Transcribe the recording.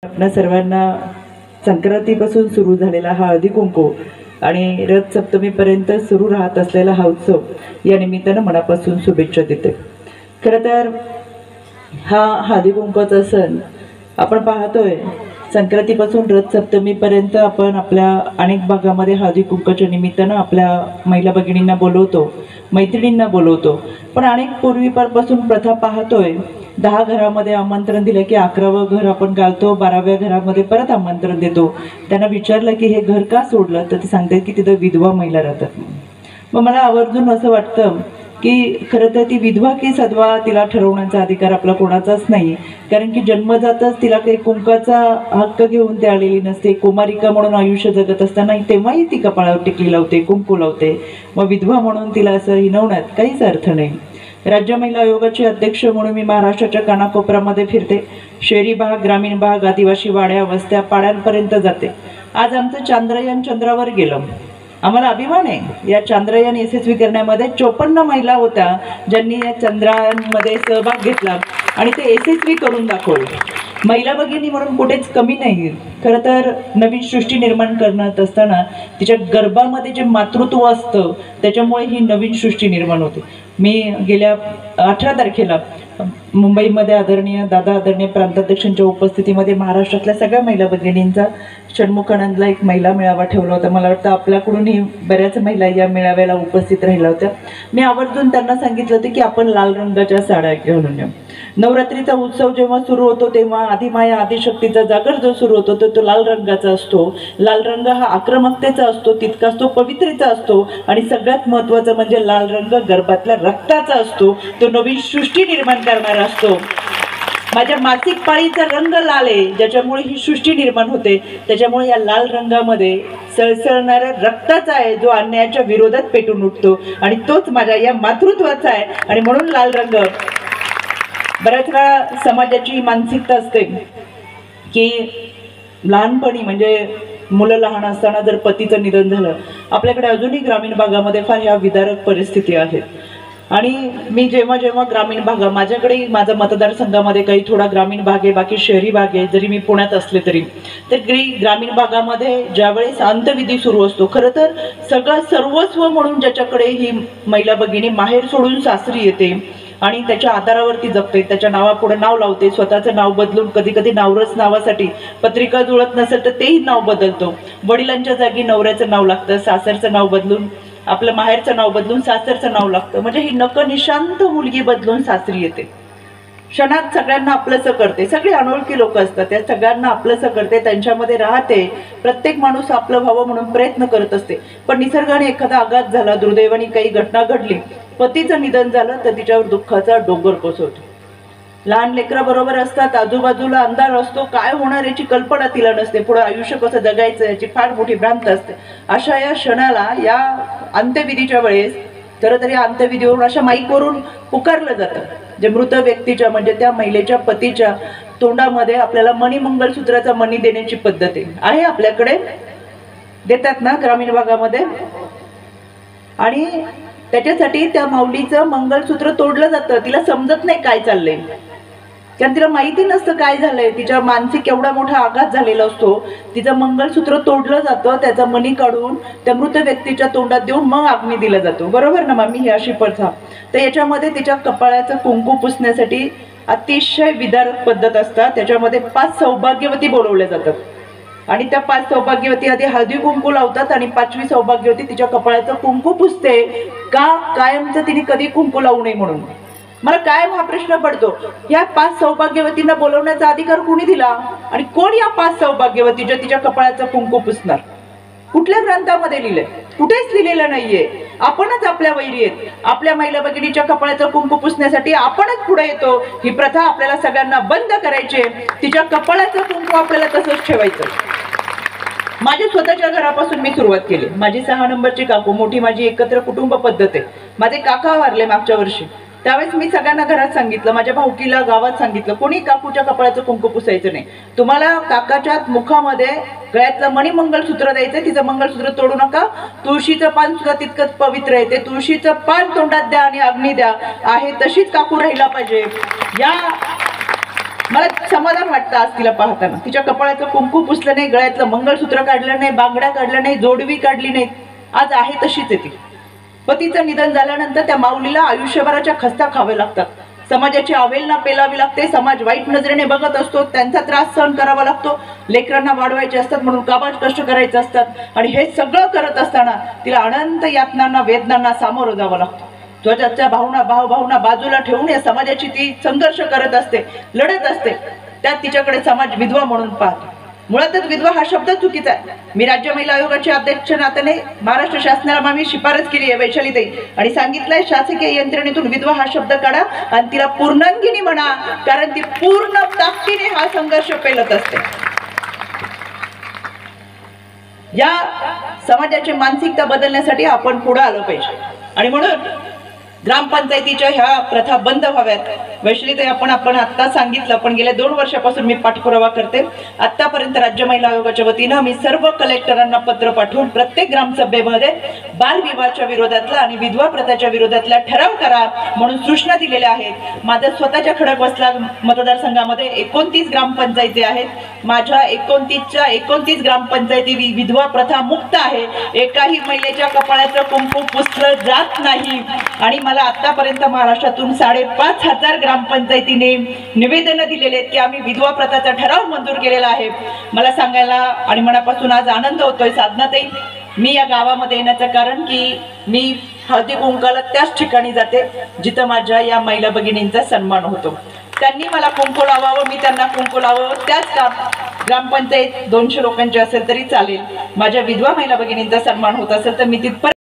आपणा सर्वांना संक्रांतीपासून सुरू झालेला हा हळदी कुंकू आणि रथ सप्तमीपर्यंत सुरू राहत असलेला हा उत्सव या निमित्तानं मनापासून शुभेच्छा देते। खरं तर हा हळदी कुंकूचा सण आपण पाहतोय संक्रांतीपासून रथ सप्तमीपर्यंत आपण आपल्या अनेक भागामध्ये हळदी कुंकूच्या निमित्तानं आपल्या महिला भगिनींना बोलवतो, मैत्रिणींना बोलवतो। पण अनेक पूर्वीपासून प्रथा पाहतोय 10 घरामध्ये आमंत्रण दिलं की 11वं घर आपण घालतो, 12व्या घरामध्ये परत आमंत्रण देतो। त्यांना विचारलं की हे घर का सोडलं तर ते सांगतात की तिथं विधवा महिला राहतात। मग मला आवर्जून असं वाटतं की खरं तर ती विधवा की सधवा तिला ठरवण्याचा अधिकार आपला कोणाचाच नाही, कारण की जन्मजातच तिला काही कुंकाचा हक्क घेऊन ती आलेली नसते। कुमारिका म्हणून आयुष्य जगत असताना तेव्हाही ती कपाळावर टिकली लावते, कुंकू लावते। मग विधवा म्हणून तिला असं हिणवण्यात काहीच अर्थ नाही। राज्य महिला आयोगाचे अध्यक्ष म्हणून मी महाराष्ट्राच्या कानाकोपऱ्यामध्ये फिरते, शहरी भाग, ग्रामीण भाग, आदिवासी वाड्या, वस्त्या, पाड्यांपर्यंत जाते। आज आमचं चांद्रयान चंद्रावर गेलं, आम्हाला अभिमान आहे। या चांद्रयान यशस्वी करण्यामध्ये 54 महिला होत्या ज्यांनी या चंद्रयानमध्ये सहभाग घेतला आणि ते यशस्वी करून दाखवलं। महिला भगिनी म्हणून कुठेच कमी नाही। खरं तर नवीन सृष्टी निर्माण करत असताना तिच्या गर्भामध्ये जे मातृत्व असतं त्याच्यामुळे ही नवीन सृष्टी निर्माण होते। मी गेल्या 18 तारखेला मुंबईमध्ये आदरणीय प्रांताध्यक्षांच्या उपस्थितीमध्ये महाराष्ट्रातल्या सगळ्या महिला भगिनींचा षण्मुखानंदला एक महिला मेळावा ठेवला होता। मला वाटतं आपल्याकडूनही बऱ्याच महिला या मेळाव्याला उपस्थित राहिल्या होत्या। मी आवर्जून त्यांना सांगितलं होतं की आपण लाल रंगाच्या साड्या घालून येऊ। नवरात्रीचा उत्सव जेव्हा सुरू होतो तेव्हा आदिमाया आदिशक्तीचा जागर जो सुरू होतो तो लाल रंगाचा असतो। लाल रंग हा आक्रमकतेचा असतो, तितकाच तो पवित्रेचा असतो आणि सगळ्यात महत्त्वाचं म्हणजे लाल रंग गर्भातल्या रक्ताचा असतो, तो नवीन सृष्टी निर्माण करणारा असतो। माझ्या मासिक पाळीचा रंग लाल आहे, ज्याच्यामुळे ही सृष्टी निर्माण होते। त्याच्यामुळे या लाल रंगामध्ये सळसळणाऱ्या रक्ताचा आहे जो अन्यायाच्या विरोधात पेटून उठतो आणि तोच माझ्या या मातृत्वाचा आहे। आणि म्हणून लाल रंग बऱ्याच वेळा समाजाची मानसिकता असते की लहानपणी म्हणजे मुलं लहान असताना जर पतीचं निधन झालं, आपल्याकडे अजूनही ग्रामीण भागामध्ये फार ह्या विदारक परिस्थिती आहेत। आणि मी जेव्हा जेव्हा ग्रामीण भागा, माझ्याकडे माझा मतदारसंघामध्ये काही थोडा ग्रामीण भाग आहे, बाकी शहरी भाग आहे, जरी मी पुण्यात असले तरी तर ग्रामीण भागामध्ये ज्यावेळेस अंत्यविधी सुरू असतो, खरं तर सगळं सर्वस्व म्हणून ज्याच्याकडे ही महिला भगिनी माहेर सोडून सासरी येते आणि त्याच्या आधारावरती जगते, त्याच्या नावापुढे नाव लावते, स्वतःचं नाव बदलून कधी कधी नावरस नावासाठी पत्रिका जुळत नसेल तर तेही नाव बदलतो। वडिलांच्या जागी नवऱ्याचं नाव लागतं, सासरचं नाव बदलून आपलं माहेरचं नाव बदलून सासरचं नाव लागतं। म्हणजे ही नकनिशांत मुलगी बदलून सासरी येते, क्षणात सगळ्यांना आपलंसं करते। सगळे अनोळखी लोक असतात, त्या सगळ्यांना आपलंसं करते, त्यांच्यामध्ये राहते। प्रत्येक माणूस आपलं व्हावं म्हणून प्रयत्न करत असते। पण निसर्गाने एखादा आघात झाला, दुर्दैवाने काही घटना घडली, पतीचं निधन झालं तर तिच्यावर दुःखाचा डोंगर कोसळतो। लहान लेकराबरोबर असतात, आजूबाजूला अंधार असतो, काय होणार याची कल्पना तिला नसते, पुढे आयुष्य कसं जगायचं याची फार मोठी भ्रांत असते। अशा या क्षणाला या अंत्यविधीच्या वेळेस खरं तरी अंत्यविधीवरून अशा माईकवरून पुकारलं जातं, जे मृत व्यक्तीच्या म्हणजे त्या महिलेच्या पतीच्या तोंडामध्ये आपल्याला मणिमंगलसूत्राचा मणी देण्याची पद्धत आहे आपल्याकडे, देतात ना ग्रामीण भागामध्ये। आणि त्याच्यासाठी त्या माऊलीचं मंगलसूत्र तोडलं जातं। तिला समजत नाही काय चाललंय, कारण तिला माहिती नसतं काय झालंय, तिच्या मानसिक एवढा मोठा आघात झालेला असतो। तिचं मंगलसूत्र तोडलं जातं, त्याचा मणी काढून त्या मृत व्यक्तीच्या तोंडात देऊन मग अग्नी दिला जातो, बरोबर ना मामी? ही अशी प्रथा। तर याच्यामध्ये तिच्या कपाळाचं कुंकू पुसण्यासाठी अतिशय विदारक पद्धत असतात। त्याच्यामध्ये 5 सौभाग्यवती बोलवल्या जातात आणि त्या 5 सौभाग्यवती आधी हळदी कुंकू लावतात आणि 5वी सौभाग्यवती तिच्या कपाळाचं कुंकू पुसते का कायमचं तिने कधी कुंकू लावू नये म्हणून। मला कायम हा प्रश्न पडतो, या 5 सौभाग्यवतींना बोलवण्याचा अधिकार कोणी दिला आणि कोण या 5 सौभाग्यवती ज्या तिच्या कपाळाचं कुंकू पुसणार? कुठल्या ग्रंथामध्ये लिहिलंय? कुठेच लिहिलेलं नाहीये। आपणच आपल्या वैरी आहेत, आपल्या महिला भगिनीच्या कपाळाचं कुंकू पुसण्यासाठी आपणच पुढे येतो। ही प्रथा आपल्याला सगळ्यांना बंद करायची आहे, तिच्या कपाळाचं कुंकू आपल्याला तसंच ठेवायचं। माझ्या स्वतःच्या घरापासून मी सुरुवात केली। माझी 6 नंबरची काकू, मोठी माझी एकत्र कुटुंब पद्धत आहे। माझे काका वारले मागच्या वर्षी, त्यावेळेस मी सगळ्यांना घरात सांगितलं, माझ्या भाऊकीला गावात सांगितलं, कोणी काकूच्या कपाळाचं कुंकू पुसायचं नाही। तुम्हाला काकाच्या मुखामध्ये गळ्यातलं मणिमंगलसूत्र द्यायचं, तिचं मंगलसूत्र तोडू नका। तुळशीचं पान सुद्धा तितकंच पवित्र आहे, ते तुळशीचं पान तोंडात द्या आणि अग्नी द्या, आहे तशीच काकू राहिला पाहिजे। या मला समाधान वाटतं आज तिला पाहताना. तिच्या कपाळाचं कुंकू पुसलं नाही, गळ्यातलं मंगळसूत्र काढलं नाही, बांगड्या काढलं नाही, जोडवी काढली नाही. आज आहे तशीच आहे ती. पतीचं निधन झाल्यानंतर त्या माऊलीला आयुष्यभराच्या खस्ता खावे लागतात. समाजाची अवहेलना पेलावी लागते. समाज वाईट नजरेने बघत असतो, त्यांचा त्रास सहन करावा लागतो. लेकरांना वाढवायचे असतात म्हणून काबाड कष्ट करायचे असतात आणि हे सगळं करत असताना तिला अनंत यातनांना, वेदनांना सामोरं जावं लागतं. स्वतःच्या भावना बाजूला ठेवून या समाजाची ती संघर्ष करत असते, लढत असते. त्यात तिच्याकडे समाज विधवा म्हणून पाहतो. मुळातच विधवा हा शब्द चुकीचा आहे. मी राज्य महिला आयोगाचे अध्यक्ष नात्याने महाराष्ट्र शासनाला मी शिफारस केली आहे वैशालीताई, आणि सांगितलंय शासकीय यंत्रणेतून विधवा हा शब्द काढा आणि तिला पूर्णांगिनी म्हणा, कारण ती पूर्ण ताकदीने हा संघर्ष पेलत असते. या समाजाची मानसिकता बदलण्यासाठी आपण पुढे आलो पाहिजे आणि म्हणून ग्रामपंचायतीच्या ह्या प्रथा बंद व्हाव्यात. वैशालीताई, आपण आता सांगितलं, पण गेल्या 2 वर्षापासून मी पाठपुरावा करते. आतापर्यंत राज्य महिला आयोगाच्या वतीनं मी सर्व कलेक्टरांना पत्र पाठवून प्रत्येक ग्रामसभेमध्ये बालविवाहाच्या विरोधातला आणि विधवा प्रथाच्या विरोधातला ठराव करा म्हणून सूचना दिलेल्या आहेत. माझ्या स्वतःच्या खडकवासला मतदारसंघामध्ये 29 ग्रामपंचायती आहेत. माझ्या 29च्या 29 ग्रामपंचायती विधवा प्रथा मुक्त आहे. एकाही महिलेच्या कपाळाचं कुंकू पुसलं जात नाही आणि मला आतापर्यंत महाराष्ट्रातून 5,500 ग्रामपंचायतीने निवेदन दिलेले आहेत की आम्ही विधवा प्रथाचा ठराव मंजूर केलेला आहे. मला सांगायला आणि मनापासून आज आनंद होतोय साधनाताई, मी या गावामध्ये येण्याचं कारण की मी हळदी कुंकाला त्याच ठिकाणी जाते जिथं माझ्या या महिला भगिनींचा सन्मान होतो. त्यांनी मला कुंकू लावावं, मी त्यांना कुंकू लावावं. त्याच ग्रामपंचायत 200 लोकांची असेल तरी चालेल. माझ्या विधवा महिला भगिनींचा सन्मान होत असेल तर मी तिथपर्यंत